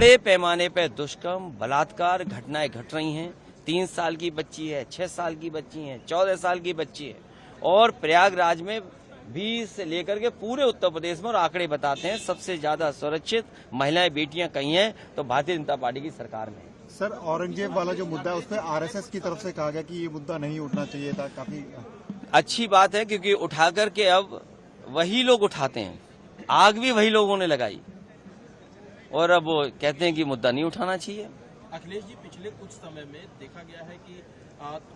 बड़े पैमाने पर दुष्कर्म बलात्कार घटनाएं घट रही हैं। 3 साल की बच्ची है, 6 साल की बच्ची है, 14 साल की बच्ची है। और प्रयागराज में 20 से लेकर के पूरे उत्तर प्रदेश में, और आंकड़े बताते हैं सबसे ज्यादा सुरक्षित महिलाएं बेटियां कहीं हैं तो भारतीय जनता पार्टी की सरकार में। सर, औरंगजेब वाला जो मुद्दा है उस पर आरएसएस की तरफ से कहा गया कि ये मुद्दा नहीं उठना चाहिए था। काफी अच्छी बात है, क्योंकि उठा करके अब वही लोग उठाते हैं। आग भी वही लोगों ने लगाई और अब वो कहते हैं कि मुद्दा नहीं उठाना चाहिए। अखिलेश जी, पिछले कुछ समय में देखा गया है कि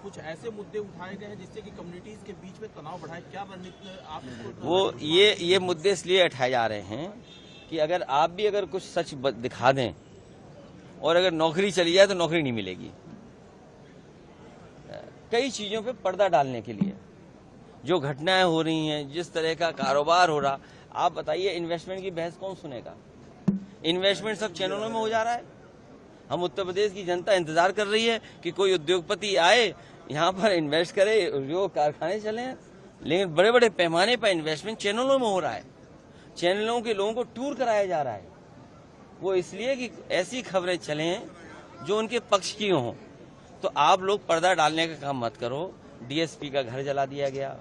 कुछ ऐसे मुद्दे उठाए गए हैं जिससे कि कम्युनिटीज के बीच में तनाव बढ़ा है। क्या रणनीति आप वो ये मुद्दे इसलिए उठाए जा रहे हैं कि अगर आप भी अगर कुछ सच दिखा दें और अगर नौकरी चली जाए तो नौकरी नहीं मिलेगी। कई चीजों पे पर्दा डालने के लिए जो घटनाएं हो रही हैं, जिस तरह का कारोबार हो रहा, आप बताइए इन्वेस्टमेंट की बहस कौन सुनेगा? इन्वेस्टमेंट सब चैनलों में हो जा रहा है। हम उत्तर प्रदेश की जनता इंतजार कर रही है कि कोई उद्योगपति आए, यहाँ पर इन्वेस्ट करे, जो कारखाने चले। लेकिन बड़े बड़े पैमाने पर इन्वेस्टमेंट चैनलों में हो रहा है। चैनलों के लोगों को टूर कराया जा रहा है। वो इसलिए कि ऐसी खबरें चलें जो उनके पक्ष की हों। तो आप लोग पर्दा डालने का काम मत करो। डीएसपी का घर जला दिया गया,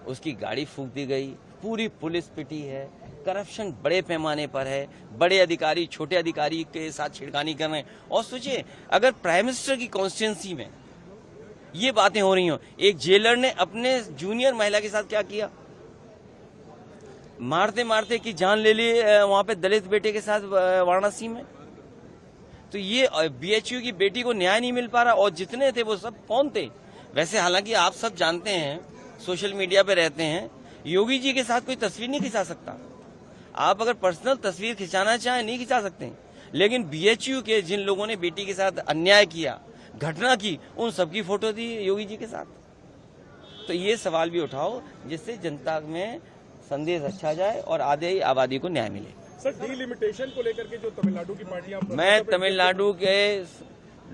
उसकी गाड़ी फूंक दी गई, पूरी पुलिस पिटी है, करप्शन बड़े पैमाने पर है, बड़े अधिकारी छोटे अधिकारी के साथ छिड़कानी कर रहे हैं। और सोचिए, अगर प्राइम मिनिस्टर की कॉन्स्टिट्यूंसी में ये बातें हो रही हो, एक जेलर ने अपने जूनियर महिला के साथ क्या किया, मारते मारते की जान ले ली वहां पे दलित बेटे के साथ वाराणसी में। तो ये बीएचयू की बेटी को न्याय नहीं मिल पा रहा। और जितने थे वो सब कौन थे? वैसे हालांकि आप सब जानते हैं, सोशल मीडिया पे रहते हैं, योगी जी के साथ कोई तस्वीर नहीं खिंचा सकता। आप अगर पर्सनल तस्वीर खिंचाना चाहें नहीं खिंचा सकते। लेकिन बीएचयू के जिन लोगों ने बेटी के साथ अन्याय किया, घटना की, उन सबकी फोटो दी योगी जी के साथ। तो ये सवाल भी उठाओ जिससे जनता में संदेश अच्छा जाए और आधे आबादी को न्याय मिले। सर, डिलिमिटेशन को लेकर के जो तमिलनाडु की पार्टियां, मैं तमिलनाडु के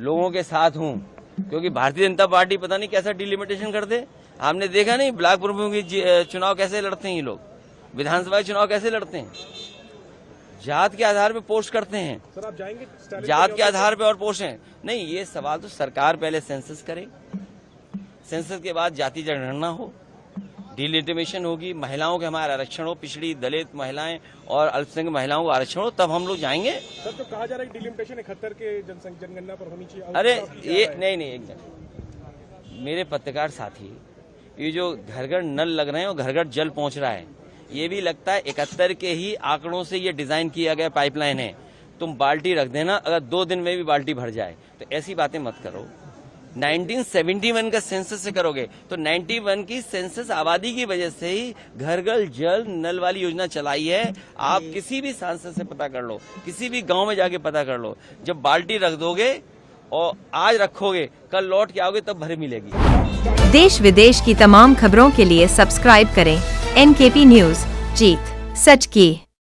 लोगों के साथ हूं, क्योंकि भारतीय जनता पार्टी पता नहीं कैसा डिलिमिटेशन कर दे। आपने देखा नहीं ब्लॉक प्रमुख की चुनाव कैसे लड़ते हैं ये लोग, विधानसभा चुनाव कैसे लड़ते हैं? जात के आधार पे पोस्ट करते हैं। सर, आप जाएंगे जात के आधार पे और पोस्ट है नहीं। ये सवाल तो सरकार पहले सेंसस करे, सेंसस के बाद जाति जनगणना हो, डिलिमिटेशन होगी, महिलाओं के हमारा आरक्षण हो, पिछड़ी दलित महिलाएं और अल्पसंख्यक महिलाओं का आरक्षण हो, तब हम लोग जाएंगे। सर, तो कहा जा रहा है डिलिमिटेशन 71 के जनगणना पर होनी चाहिए। अरे ये नहीं, एक जन मेरे पत्रकार साथी, ये जो घर घर नल लग रहे हैं और घर घर जल पहुंच रहा है, ये भी लगता है 71 के ही आंकड़ों से ये डिजाइन किया गया पाइपलाइन है। तुम बाल्टी रख देना, अगर 2 दिन में भी बाल्टी भर जाए, तो ऐसी बातें मत करो। 1971 का सेंसस से करोगे तो 91 की सेंसस आबादी की वजह से ही घर घर जल नल वाली योजना चलाई है। आप किसी भी सांसद से पता कर लो, किसी भी गांव में जाके पता कर लो, जब बाल्टी रख दोगे और आज रखोगे, कल लौट के आओगे तब भर मिलेगी। देश विदेश की तमाम खबरों के लिए सब्सक्राइब करें NKP न्यूज। जीत सच की।